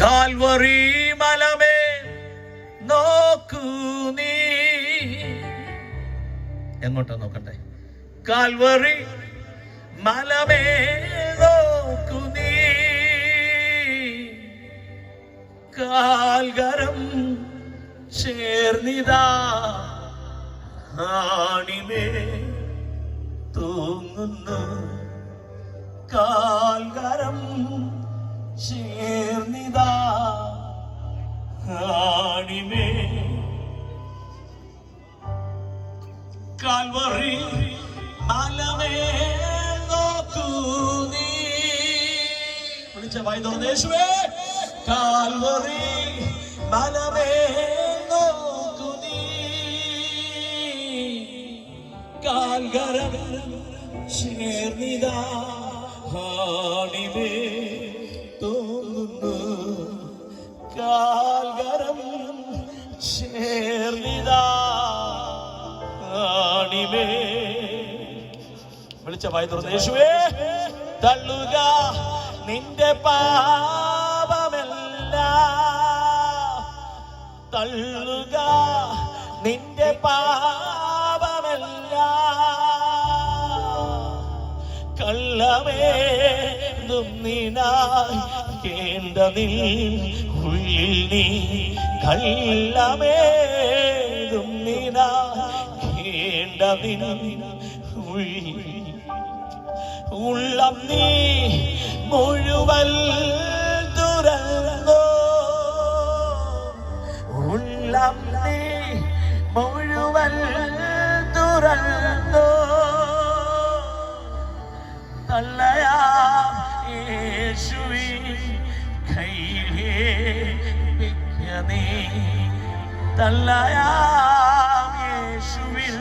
Calvary മലമേ നോക്കൂ നീ. എങ്ങോട്ടാ നോക്കട്ടെ? കാൽവറി മലമേ നോക്കൂ നീ. കാൽകരം ചേർന്നിതാ ആണിമേ തൂങ്ങുന്നു. കാൽകരം ചേർന്നിതാ ആണിമേ. കാൽവറി മലമേ നോക്കൂ നീ. വിളിച്ച വായി തുറന്ന് യേശുവേ. കാൽവറി മലമേ നോക്കൂ നീ. കാൽകരം ചേർന്നിതാ ആണിമേ തൂങ്ങുന്നു. കാൽകരം ചേർന്നിതാ ആണിമേ. വിളിച്ച വായി തുറന്ന് യേശുവേ. തള്ളുക നിന്റെ പാപമെല്ലാം, തള്ളുക നിന്റെ പാപമെല്ലാം. കള്ളമേതും നീനാക്കേണ്ടതിൽ ഉള്ളിൽ നീ, കള്ളമേതും നീനാക്കേണ്ടതിൽ ഉള്ളം നീ മുഴുവൻ തുറന്നോ. ഉള്ളം നീ മുഴുവൻ തുറന്നോ. തള്ളയാ യേശുവിൻ കൈയിലേൽപ്പിക്ക നീ. തള്ളയാ യേശുവിൻ